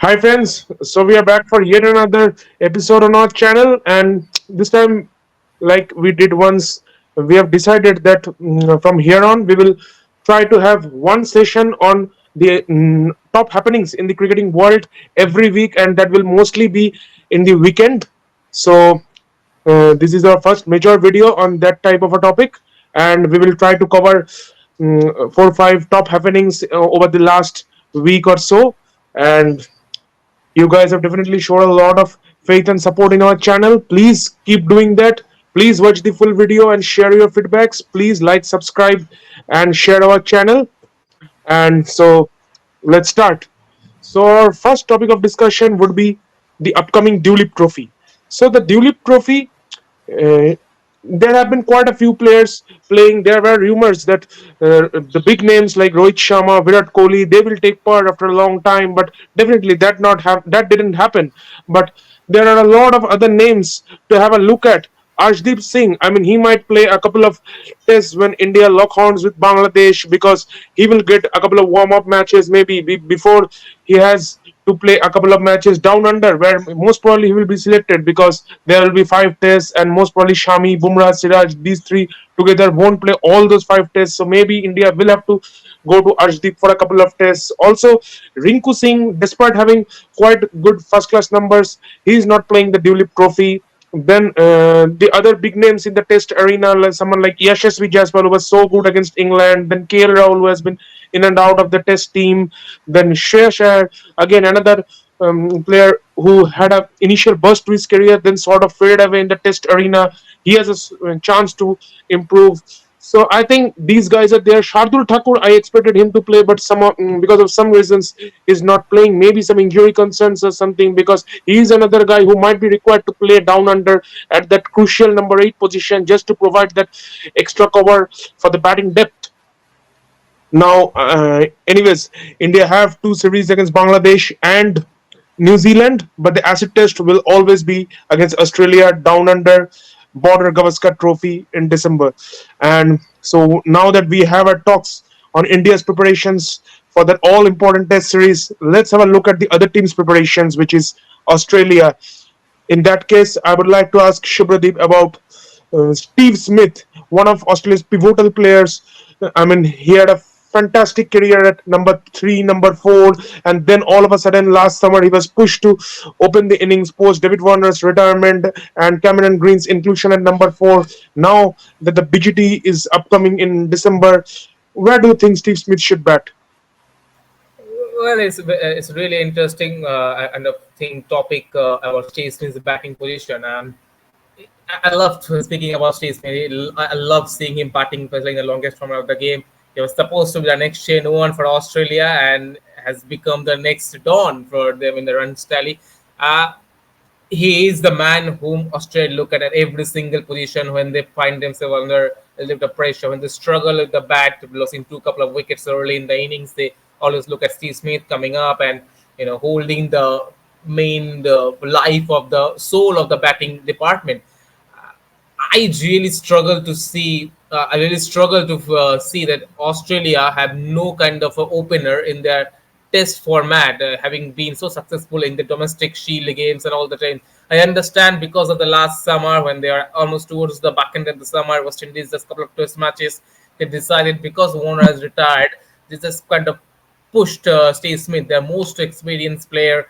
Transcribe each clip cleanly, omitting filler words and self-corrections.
Hi friends, so we are back for yet another episode on our channel, and this time, like we did once, we have decided that from here on we will try to have one session on the top happenings in the cricketing world every week, and that will mostly be in the weekend. So this is our first major video on that type of a topic, and we will try to cover 4 or 5 top happenings over the last week or so. And you guys have definitely showed a lot of faith and support in our channel. Please keep doing that. Please watch the full video and share your feedbacks. Please like, subscribe, and share our channel. And so let's start. So our first topic of discussion would be the upcoming Duleep Trophy. So the Duleep Trophy, uh, there have been quite a few players playing. There were rumors that the big names like Rohit Sharma, Virat Kohli, they will take part after a long time. But definitely that didn't happen. But there are a lot of other names to have a look at. Arshdeep Singh, I mean, he might play a couple of tests when India lock horns with Bangladesh because he will get a couple of warm up matches maybe before he has to play a couple of matches down under, where most probably he will be selected because there will be 5 tests, and most probably Shami, Bumrah, Siraj, these three together won't play all those 5 tests. So maybe India will have to go to Arshdeep for a couple of tests. Also, Rinku Singh, despite having quite good first class numbers, he is not playing the Duleep Trophy. Then the other big names in the test arena, like someone like Yashasvi Jaiswal, who was so good against England. Then KL Rahul, who has been in and out of the test team. Then Shreyas Iyer, again another player who had an initial burst to his career, then sort of faded away in the test arena. He has a chance to improve. So I think these guys are there. Shardul Thakur, I expected him to play, but because of some reasons, is not playing. Maybe some injury concerns or something. Because he is another guy who might be required to play down under at that crucial number 8 position, just to provide that extra cover for the batting depth. Now, anyways, India have 2 series against Bangladesh and New Zealand, but the acid test will always be against Australia down under border Gavaskar Trophy in December. And so now that we have our talks on India's preparations for that all important test series, let's have a look at the other team's preparations, which is Australia. In that case, I would like to ask Shubhadeep about Steve Smith, one of Australia's pivotal players. I mean, he had a fantastic career at number 3, number 4, and then all of a sudden last summer he was pushed to open the innings post David Warner's retirement and Cameron Green's inclusion at number 4. Now that the BGT is upcoming in December, where do you think Steve Smith should bat? Well, it's really interesting and a thing topic about Steve Smith's batting position. I love speaking about Steve Smith. I love seeing him batting, playing the longest format of the game. He was supposed to be the next Shane Warne for Australia and has become the next Dawn for them in the runs tally. Uh, he is the man whom Australia look at every single position when they find themselves under a little bit of pressure. When they struggle with the bat, losing couple of wickets early in the innings, they always look at Steve Smith coming up and holding the life of the soul of the batting department. I really struggle to see. I really struggle to see that Australia have no kind of a opener in their test format, having been so successful in the domestic Shield games and all the time. I understand because of the last summer when they are almost towards the back end of the summer, West Indies just couple of test matches, they decided because Warner has retired, they just kind of pushed Steve Smith, their most experienced player,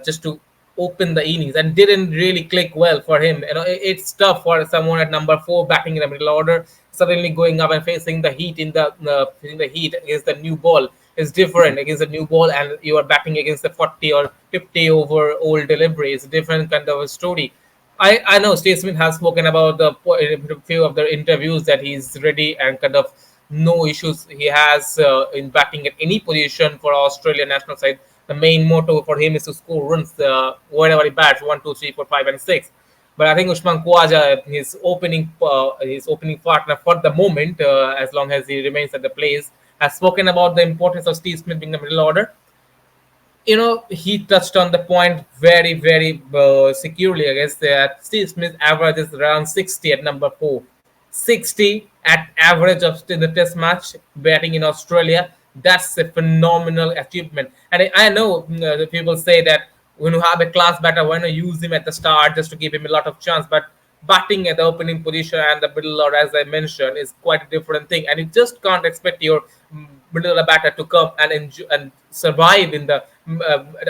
just to open the innings and didn't really click well for him. It's tough for someone at number 4 batting in the middle order, suddenly going up and facing the heat facing the heat against the new ball is different against the new ball, and you are batting against the 40 or 50 over old delivery. It's a different kind of a story. I know Steve Smith has spoken about in a few of the interviews that he's ready and kind of no issues he has in batting at any position for Australia national side. The main motto for him is to score runs wherever he bats 1, 2, 3, 4, 5, and 6. But I think Usman Khawaja, his opening partner for the moment, as long as he remains at the place, has spoken about the importance of Steve Smith being the middle order. He touched on the point very, very securely. I guess that Steve Smith averages around 60 at number 4. 60 at average of in the test match batting in Australia. That's a phenomenal achievement. And I know the people say that when you have a class batter, why not use him at the start just to give him a lot of chance? But batting at the opening position and the middle order, as I mentioned, is quite a different thing. And you just can't expect your middle order batter to come and enjoy, and survive in the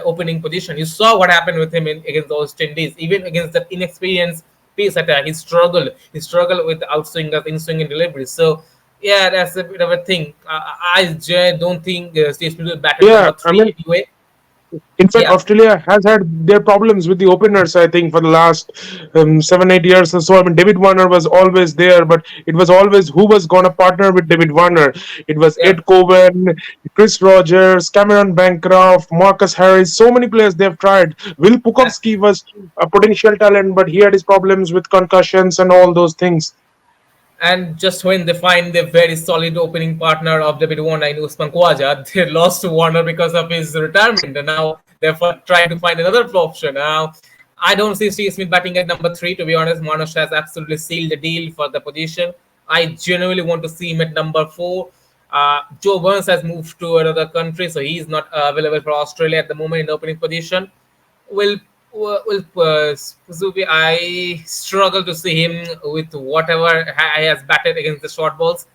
opening position. You saw what happened with him against the West Indies, even against that inexperienced pace attack. He struggled. He struggled with outswingers, in swinging deliveries. So yeah, that's a bit of a thing. Don't think Steve Smith will bat at Yeah, number I three mean, anyway. in fact, Yeah, Australia has had their problems with the openers, I think, for the last 7, 8 years or so. I mean, David Warner was always there, but it was always who was going to partner with David Warner. It was yeah. Ed Cowan, Chris Rogers, Cameron Bancroft, Marcus Harris. So many players they've tried. Will Pukovsky was a potential talent, but he had his problems with concussions and all those things. And just when they find the very solid opening partner of David Warner in Usman Khawaja, they lost to Warner because of his retirement. And now they're trying to find another option. Now, I don't see Steve Smith batting at number three, to be honest. Monash has absolutely sealed the deal for the position. I genuinely want to see him at number four. Joe Burns has moved to another country, so he's not available for Australia at the moment in the opening position. Will will Suzuki, I struggle to see him with whatever he has batted against the short balls.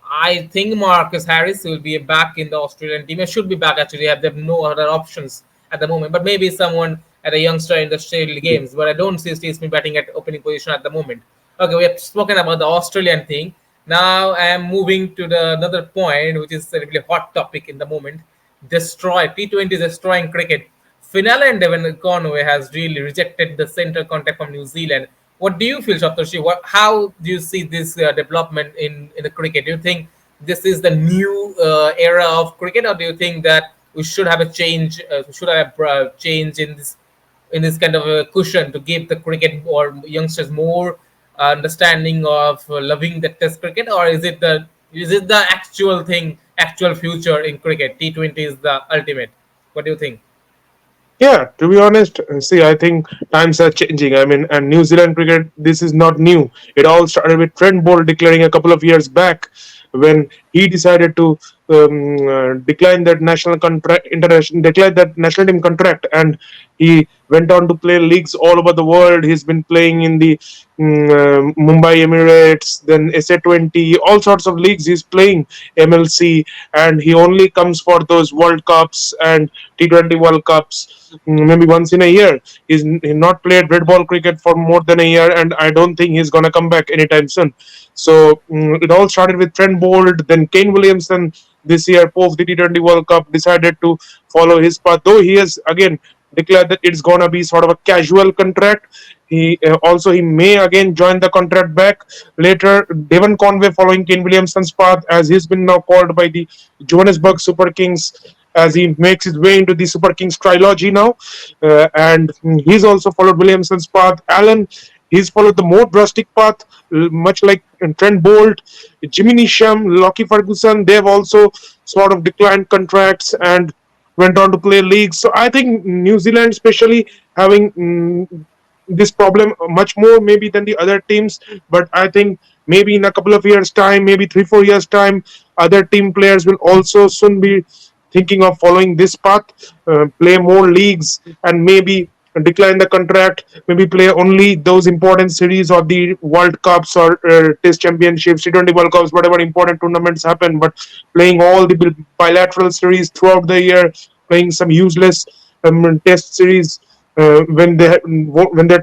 I think Marcus Harris will be back in the Australian team. He should be back actually. They have no other options at the moment, but maybe someone at a youngster in the Australian games. But I don't see Steve Smith batting at opening position at the moment. Okay, we have spoken about the Australian thing. Now I am moving to the another point, which is a really hot topic in the moment. Destroy T20 destroying cricket. Finale and Devon Conway has really rejected the center contact from New Zealand. What do you feel, Saptarshi? How do you see this development in the cricket? Do you think this is the new era of cricket, or do you think that we should have a change? We should have a change in this kind of a cushion to give the cricket or youngsters more understanding of loving the Test cricket, or is it the actual thing, actual future in cricket? T20 is the ultimate. What do you think? Yeah, to be honest, see, I think times are changing. I mean, and New Zealand cricket, this is not new. It all started with Trent Bolt declaring a couple of years back when he decided to decline that national contract, international, decline that national team contract, and he went on to play leagues all over the world. He's been playing in the Mumbai Emirates, then SA20, all sorts of leagues. He's playing MLC, and he only comes for those World Cups and T20 World Cups maybe once in a year. He's not played red ball cricket for more than a year, and I don't think he's gonna come back anytime soon. So it all started with Trent Bolt, then Kane Williamson this year post the T20 World Cup decided to follow his path, though he has again declared that it's gonna be sort of a casual contract. He may again join the contract back later. Devon Conway following Kane Williamson's path, as he's been now called by the Johannesburg Super Kings as he makes his way into the Super Kings trilogy now. And he's also followed Williamson's path. Allen, he's followed the more drastic path, much like Trent Bolt, Jimmy Neesham, Lockie Ferguson. They've also sort of declined contracts and went on to play leagues. So I think New Zealand, especially having this problem much more maybe than the other teams, but I think maybe in a couple of years time, maybe 3 4 years time, other team players will also soon be thinking of following this path, play more leagues, and maybe decline the contract, maybe play only those important series of the World Cups or Test Championships, T20 World Cups, whatever important tournaments happen, but playing all the bilateral series throughout the year, playing some useless Test series when their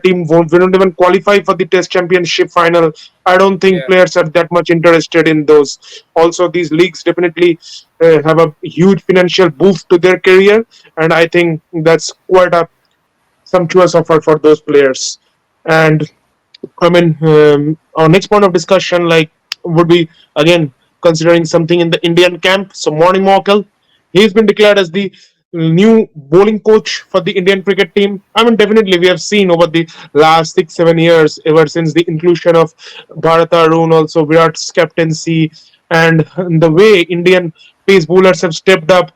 team won't even qualify for the Test Championship final. I don't think Yeah. players are that much interested in those. Also, these leagues definitely have a huge financial boost to their career, and I think that's quite a sumptuous offer for those players. And I mean, our next point of discussion, like, would be again considering something in the Indian camp. So, Morne Morkel, he's been declared as the new bowling coach for the Indian cricket team. I mean, definitely we have seen over the last 6 7 years, ever since the inclusion of Bharata Arun, also Virat's captaincy, and the way Indian pace bowlers have stepped up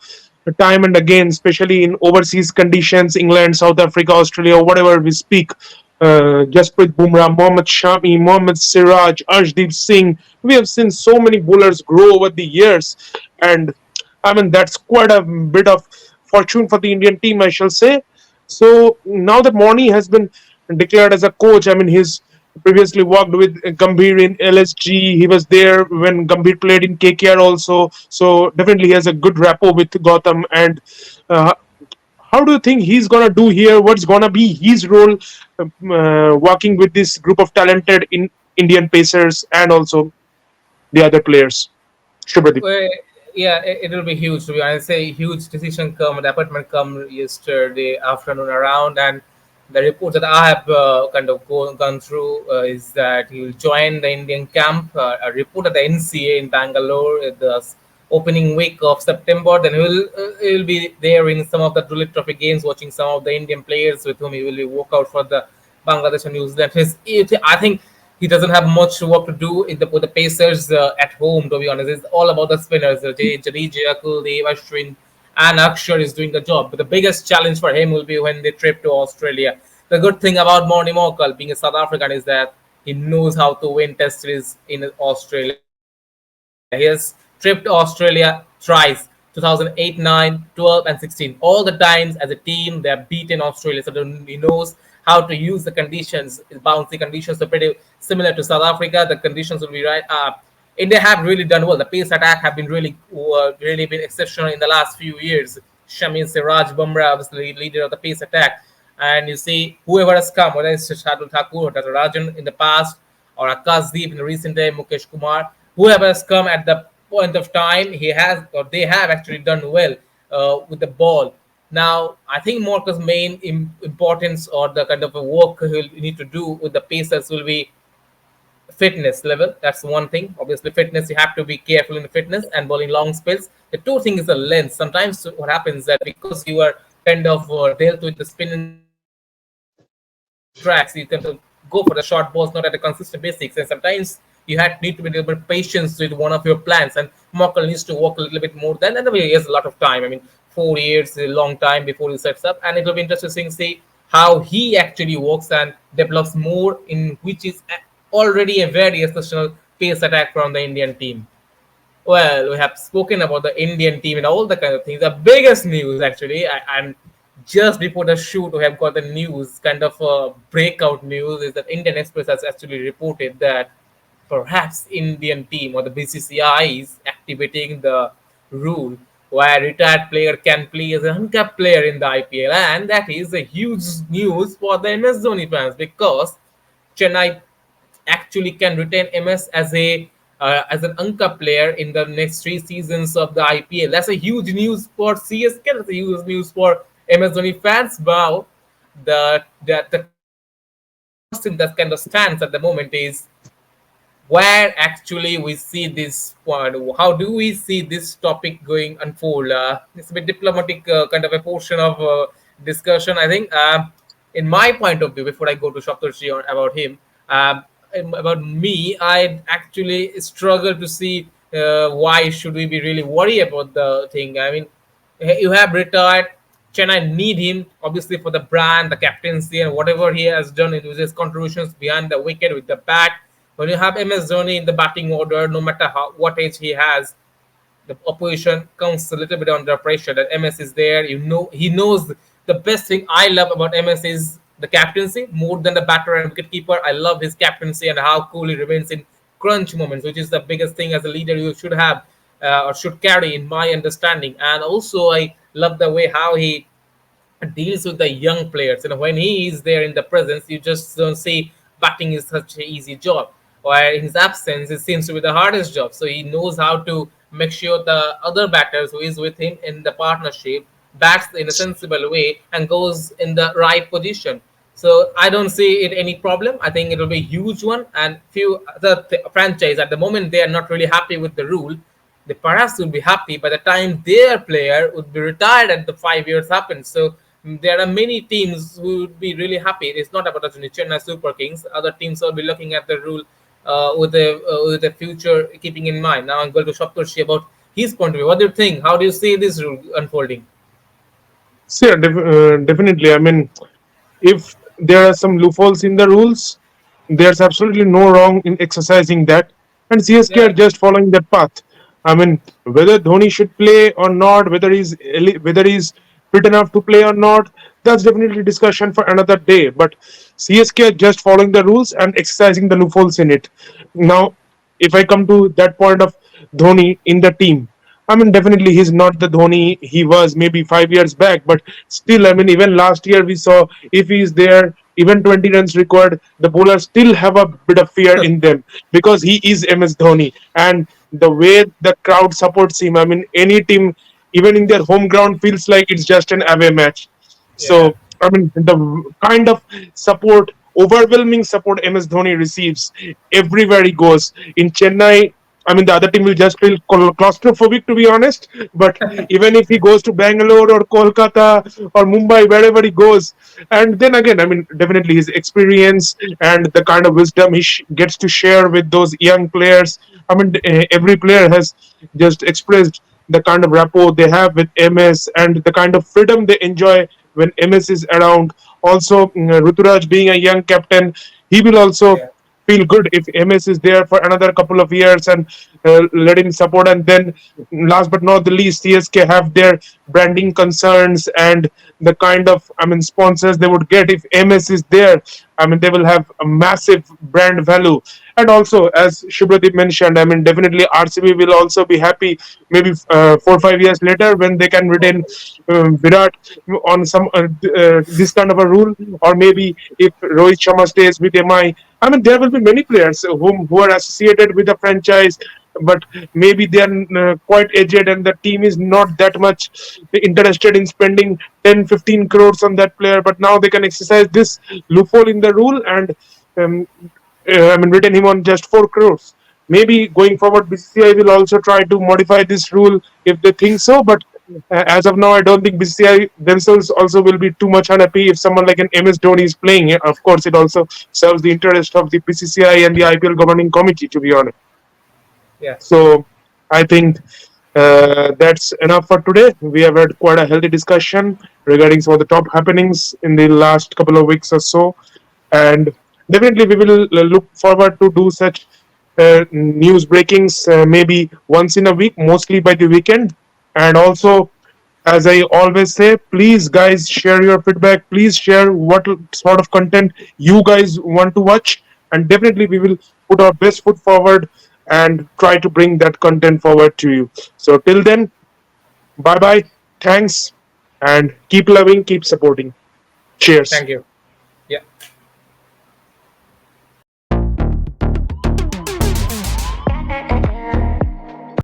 time and again, especially in overseas conditions, England, South Africa, Australia, whatever we speak. Jasprit Bumrah, Mohammad Shami, Mohammad Siraj, Arshdeep Singh. We have seen so many bowlers grow over the years, and I mean, that's quite a bit of fortune for the Indian team, I shall say. So now that Morne has been declared as a coach, I mean, he's previously worked with Gambhir in LSG. He was there when Gambhir played in KKR also. So definitely he has a good rapport with Gautam. And uh, how do you think he's gonna do here? What's gonna be his role working with this group of talented Indian pacers and also the other players? Shubhadeep. Well, yeah, it will be huge. To be honest, a huge decision come, the appointment come yesterday afternoon around, and the report that I have gone through is that he will join the Indian camp. A report at the NCA in Bangalore at the opening week of September. Then he will be there in some of the Duleep Trophy games, watching some of the Indian players with whom he will be work out for the Bangladesh and New Zealand. I think he doesn't have much work to do with the Pacers at home. To be honest, it's all about the spinners. Jadeja, Kuldeep, Ashwin, and Akshar is doing the job. But the biggest challenge for him will be when they trip to Australia. The good thing about Morne Morkel being a South African is that he knows how to win test series in Australia. He has tripped Australia thrice: 2008, 9, 12, and 16. All the times as a team, they have beaten Australia. So he knows how to use the conditions. Bouncy conditions are pretty similar to South Africa. The conditions will be right. India have really done well. The pace attack have been really been exceptional in the last few years. Shami Siraj Bumrah was the leader of the pace attack. And you see, whoever has come, whether it's Shardul Thakur or Rajan in the past, or Akashdeep in the recent day, Mukesh Kumar, whoever has come at the point of time, he has or they have actually done well with the ball. Now, I think Morka's main importance or the kind of a work he'll need to do with the Pacers will be fitness level. That's one thing. Obviously, fitness, you have to be careful in the fitness and bowling long spells. The two things is the length. Sometimes what happens that because you are kind of dealt with the spin and tracks, you tend to go for the short balls not at a consistent basics. And sometimes you need to be a little bit patient with one of your plans. And Morkel needs to work a little bit more than, and he has a lot of time. I mean, 4 years is a long time before he sets up. And it will be interesting to see how he actually works and develops more in which is already a very exceptional pace attack from the Indian team. Well, we have spoken about the Indian team and all the kind of things. The biggest news, actually, and just before the shoot, we have got the news, kind of breakout news, is that Indian Express has actually reported that perhaps Indian team or the BCCI is activating the rule where retired player can play as an uncapped player in the IPL, and that is a huge news for the MS Dhoni fans because Chennai actually can retain MS as an Anka player in the next 3 seasons of the IPL. That's a huge news for CSK. That's a huge news for MS Dhoni fans. Wow, the question that kind of stands at the moment is where actually we see this point. How do we see this topic going unfold? It's a bit diplomatic kind of a portion of discussion, I think. In my point of view, before I go to Shaptarshi about him, um, about me, I actually struggle to see why should we be really worried about the thing. I mean, you have retired. Chennai need him obviously for the brand, the captaincy, and whatever he has done with his contributions behind the wicket with the bat. When you have MS Dhoni in the batting order, no matter what age he has, the opposition comes a little bit under pressure. That MS is there, he knows the best thing I love about MS is the captaincy more than the batter and wicketkeeper. I love his captaincy and how cool he remains in crunch moments, which is the biggest thing as a leader you should have or should carry, in my understanding. And also, I love the way how he deals with the young players. When he is there in the presence, you just don't see batting is such an easy job. While in his absence, it seems to be the hardest job. So he knows how to make sure the other batters who is with him in the partnership bats in a sensible way and goes in the right position. So I don't see it any problem. I think it will be a huge one. And few other franchise at the moment they are not really happy with the rule. The perhaps will be happy by the time their player would be retired and the 5 years happens. So there are many teams who would be really happy. It's not about the Chennai Super Kings. Other teams will be looking at the rule with the future keeping in mind. Now I'm going to Shaptoshi about his point of view. What do you think? How do you see this rule unfolding? So yeah, definitely. I mean, if there are some loopholes in the rules, there's absolutely no wrong in exercising that. And CSK Yeah, are just following that path. I mean, whether Dhoni should play or not, whether he's fit enough to play or not, that's definitely discussion for another day. But CSK are just following the rules and exercising the loopholes in it. Now, if I come to that point of Dhoni in the team, I mean, definitely he's not the Dhoni he was maybe 5 years back, but still, I mean, even last year we saw if he's there, even 20 runs required, the bowlers still have a bit of fear in them because he is MS Dhoni. And the way the crowd supports him, I mean, any team, even in their home ground, feels like it's just an away match. Yeah, So, I mean, the kind of support, overwhelming support MS Dhoni receives everywhere he goes. In Chennai, I mean, the other team will just feel claustrophobic, to be honest. But even if he goes to Bangalore or Kolkata or Mumbai, wherever he goes, and then again, I mean, definitely his experience and the kind of wisdom he gets to share with those young players. I mean, every player has just expressed the kind of rapport they have with MS and the kind of freedom they enjoy when MS is around. Also, Ruturaj being a young captain, he will also yeah, feel good if MS is there for another couple of years and let him support. And then, last but not the least, CSK have their branding concerns and the kind of, I mean, sponsors they would get if MS is there. I mean, they will have a massive brand value. And also, as Shubhadeep mentioned, I mean, definitely RCB will also be happy maybe 4 or 5 years later when they can retain hopefully. Virat on some this kind of a rule, or maybe if Rohit Sharma stays with MI. I mean, there will be many players who are associated with the franchise, but maybe they are quite aged and the team is not that much interested in spending 10, 15 crores on that player. But now they can exercise this loophole in the rule and um, I mean, retain him on just 4 crores. Maybe going forward, BCCI will also try to modify this rule if they think so. But as of now, I don't think BCCI themselves also will be too much unhappy if someone like an MS Dhoni is playing. Of course, it also serves the interest of the BCCI and the IPL governing committee, to be honest. Yeah, So I think that's enough for today. We have had quite a healthy discussion regarding some of the top happenings in the last couple of weeks or so, and definitely we will look forward to do such news breakings maybe once in a week, mostly by the weekend. And also, as I always say, please guys share your feedback. Please share what sort of content you guys want to watch, and definitely we will put our best foot forward and try to bring that content forward to you. So till then, bye bye, thanks, and keep loving, keep supporting. Cheers. thank you.